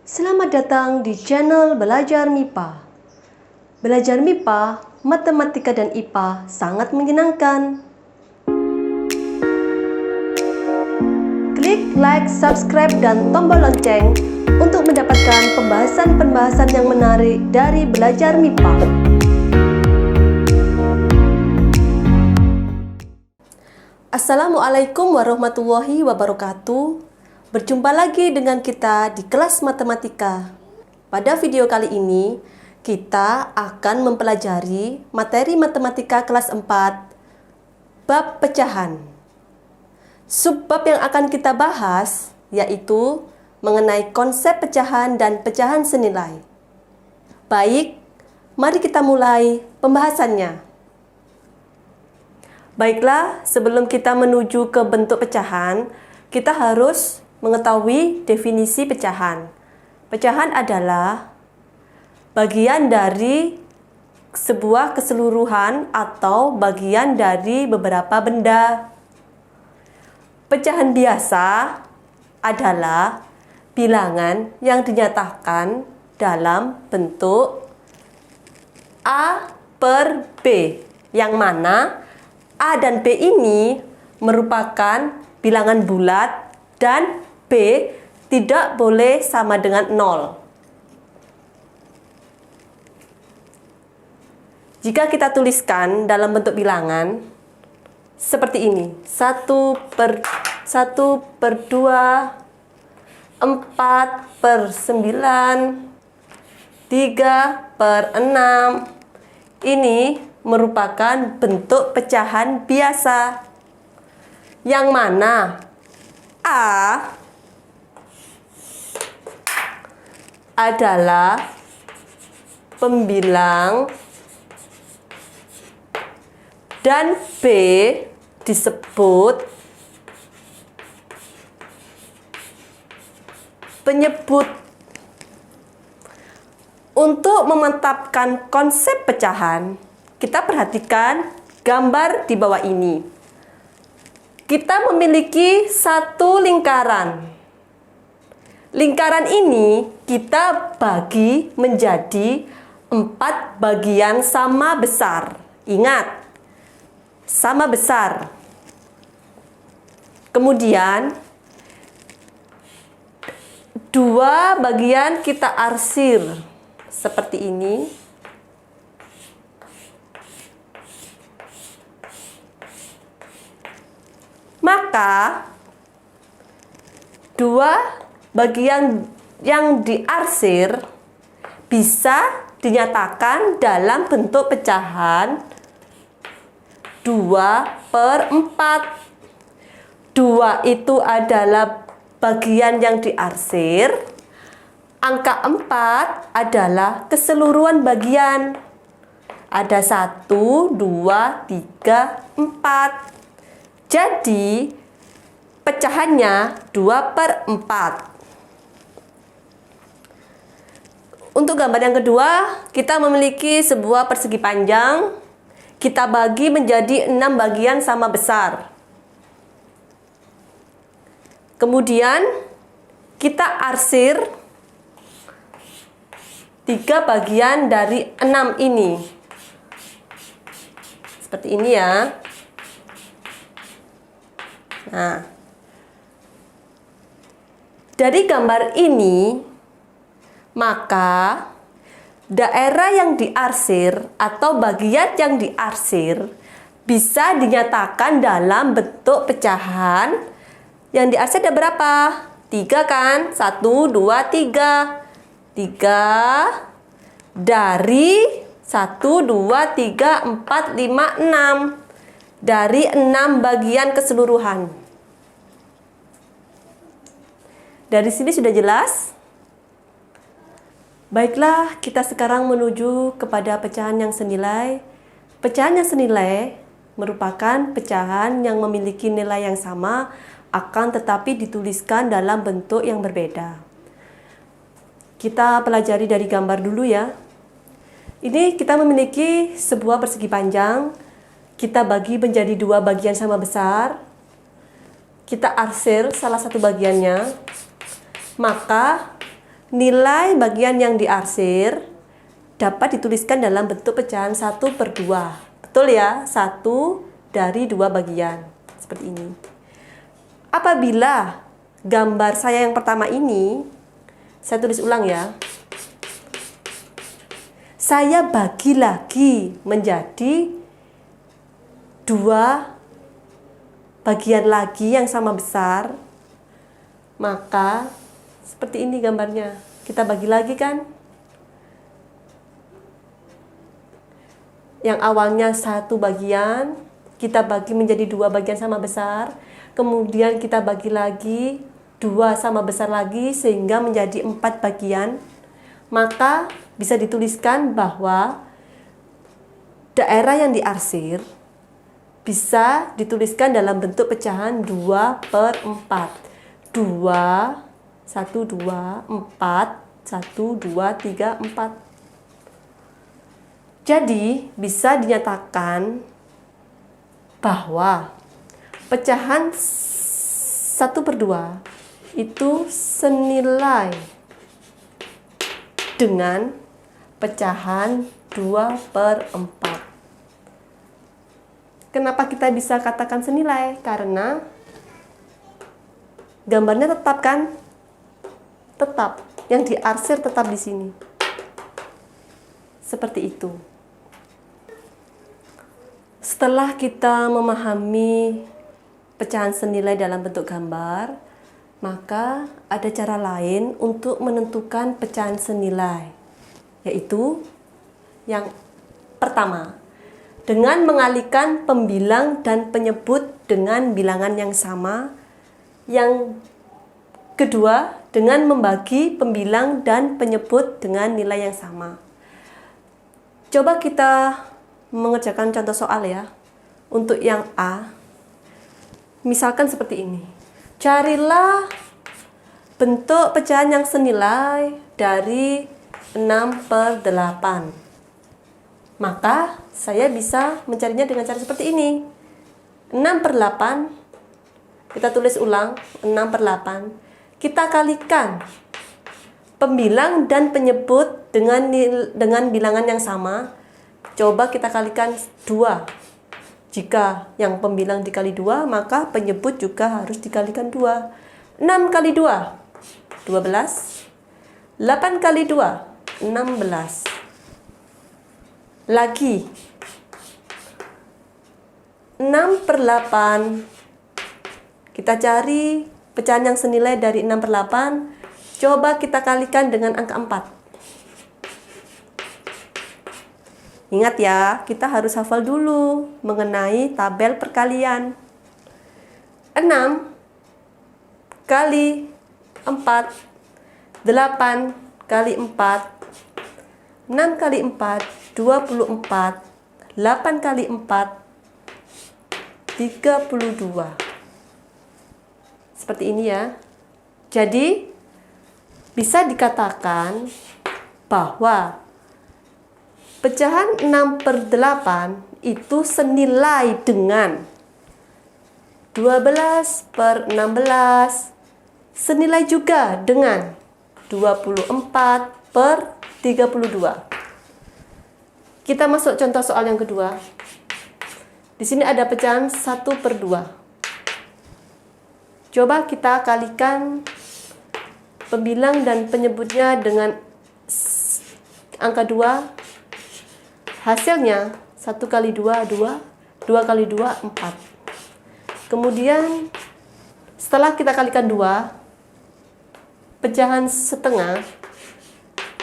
Selamat datang di channel Belajar MIPA. Belajar MIPA, matematika dan IPA sangat menyenangkan. Klik like, subscribe, dan tombol lonceng untuk mendapatkan pembahasan-pembahasan yang menarik dari Belajar MIPA. Assalamualaikum warahmatullahi wabarakatuh. Berjumpa lagi dengan kita di kelas matematika. Pada video kali ini, kita akan mempelajari materi matematika kelas 4, bab pecahan. Subbab yang akan kita bahas yaitu mengenai konsep pecahan dan pecahan senilai. Baik, mari kita mulai pembahasannya. Baiklah, sebelum kita menuju ke bentuk pecahan, kita harus mengetahui definisi pecahan. Pecahan adalah bagian dari sebuah keseluruhan atau bagian dari beberapa benda. Pecahan biasa adalah bilangan yang dinyatakan dalam bentuk A per B, yang mana A dan B ini merupakan bilangan bulat dan B tidak boleh sama dengan 0. Jika kita tuliskan dalam bentuk bilangan seperti ini, 1 per 2, 4 per 9, 3 per 6, ini merupakan bentuk pecahan biasa, yang mana A adalah pembilang dan B disebut penyebut. Untuk memantapkan konsep pecahan, kita perhatikan gambar di bawah ini. Kita memiliki satu lingkaran. Lingkaran ini kita bagi menjadi 4 bagian sama besar. Ingat, sama besar. Kemudian 2 bagian kita arsir seperti ini. Maka 2 bagian yang diarsir bisa dinyatakan dalam bentuk pecahan 2 per 4. 2 itu adalah bagian yang diarsir. Angka 4 adalah keseluruhan bagian. Ada 1, 2, 3, 4. Jadi pecahannya 2 per 4. Untuk gambar yang kedua, kita memiliki sebuah persegi panjang. Kita bagi menjadi 6 bagian sama besar. Kemudian kita arsir 3 bagian dari 6 ini. Seperti ini ya. Nah, dari gambar ini, maka daerah yang diarsir atau bagian yang diarsir bisa dinyatakan dalam bentuk pecahan. Yang diarsir ada berapa? 3 kan? 1, 2, 3. 3 dari 1, 2, 3, 4, 5, 6. Dari 6 bagian keseluruhan. Dari sini sudah jelas? Baiklah, kita sekarang menuju kepada pecahan yang senilai. Pecahan yang senilai merupakan pecahan yang memiliki nilai yang sama, akan tetapi dituliskan dalam bentuk yang berbeda. Kita pelajari dari gambar dulu ya. Ini kita memiliki sebuah persegi panjang. Kita bagi menjadi 2 bagian sama besar. Kita arsir salah satu bagiannya. Maka nilai bagian yang diarsir dapat dituliskan dalam bentuk pecahan 1/2. Betul ya? 1 dari 2 bagian. Seperti ini. Apabila gambar saya yang pertama ini, saya tulis ulang ya. Saya bagi lagi menjadi 2 bagian lagi yang sama besar. Maka seperti ini gambarnya. Kita bagi lagi kan? Yang awalnya 1 bagian, kita bagi menjadi 2 bagian sama besar. Kemudian kita bagi lagi 2 sama besar lagi sehingga menjadi 4 bagian. Maka bisa dituliskan bahwa daerah yang diarsir bisa dituliskan dalam bentuk pecahan 2/4. 2, 1, 2, 4, 1, 2, 3, 4. Jadi bisa dinyatakan bahwa pecahan 1/2 itu senilai dengan pecahan 2/4. Kenapa kita bisa katakan senilai? Karena gambarnya tetap kan? Tetap. Yang diarsir tetap di sini. Seperti itu. Setelah kita memahami pecahan senilai dalam bentuk gambar, maka ada cara lain untuk menentukan pecahan senilai, yaitu yang pertama, dengan mengalihkan pembilang dan penyebut dengan bilangan yang sama. Yang kedua, dengan membagi pembilang dan penyebut dengan nilai yang sama. Coba kita mengerjakan contoh soal ya. Untuk yang A, misalkan seperti ini. Carilah bentuk pecahan yang senilai dari 6/8. Maka saya bisa mencarinya dengan cara seperti ini. 6/8, kita tulis ulang, 6/8. Kita kalikan pembilang dan penyebut dengan bilangan yang sama. Coba kita kalikan 2. Jika yang pembilang dikali 2, maka penyebut juga harus dikalikan 2. 6 kali 2, 12. 8 kali 2, 16. Lagi. 6/8. Kita cari pecahan yang senilai dari 6/8. Coba kita kalikan dengan angka 4. Ingat ya, kita harus hafal dulu mengenai tabel perkalian. 6 kali 4, 8 kali 4, 6 kali 4, 24, 8 kali 4, 32. Seperti ini ya. Jadi, bisa dikatakan bahwa pecahan 6/8 itu senilai dengan 12/16, senilai juga dengan 24/32. Kita masuk contoh soal yang kedua. Di sini ada pecahan 1/2. Coba kita kalikan pembilang dan penyebutnya dengan angka 2. Hasilnya 1 kali 2, 2. 2 kali 2, 4. Kemudian setelah kita kalikan 2, pecahan setengah,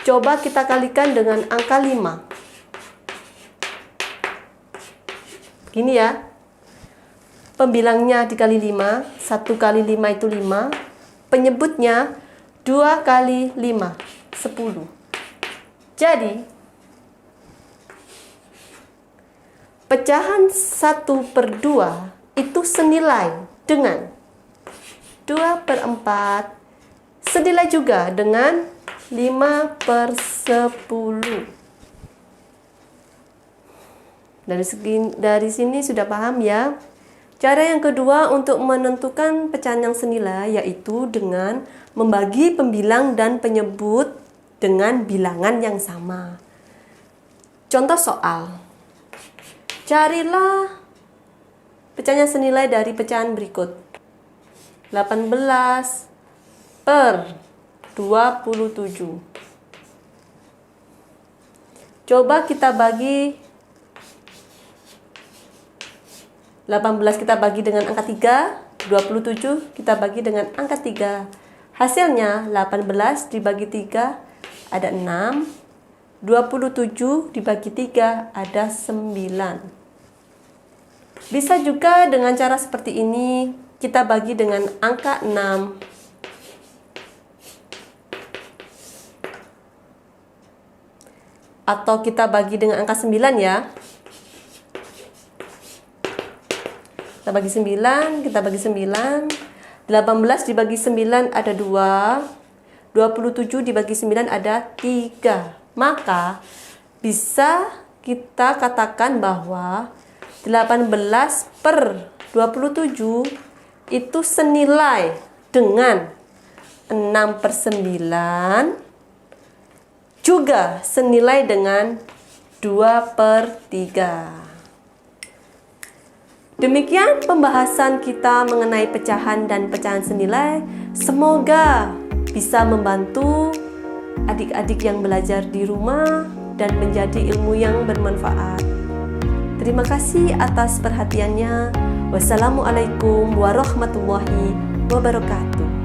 coba kita kalikan dengan angka 5. Gini ya. Pembilangnya dikali 5, 1 kali 5 itu 5. Penyebutnya 2 kali 5, 10. Jadi, pecahan 1/2 itu senilai dengan 2/4, senilai juga dengan 5/10. Dari sini sudah paham ya Cara yang kedua untuk menentukan pecahan yang senilai yaitu dengan membagi pembilang dan penyebut dengan bilangan yang sama. Contoh soal. Carilah pecahan yang senilai dari pecahan berikut. 18 per 27. Coba kita bagi 18 kita bagi dengan angka 3, 27 kita bagi dengan angka 3. Hasilnya 18 dibagi 3 ada 6, 27 dibagi 3 ada 9. Bisa juga dengan cara seperti ini, kita bagi dengan angka 6. Atau kita bagi dengan angka 9 ya. Kita bagi 9, kita bagi 9. 18 dibagi 9 ada 2. 27 dibagi 9 ada 3. Maka bisa kita katakan bahwa 18 per 27 itu senilai dengan 6 per 9 juga senilai dengan 2 per 3. Demikian pembahasan kita mengenai pecahan dan pecahan senilai. Semoga bisa membantu adik-adik yang belajar di rumah dan menjadi ilmu yang bermanfaat. Terima kasih atas perhatiannya. Wassalamualaikum warahmatullahi wabarakatuh.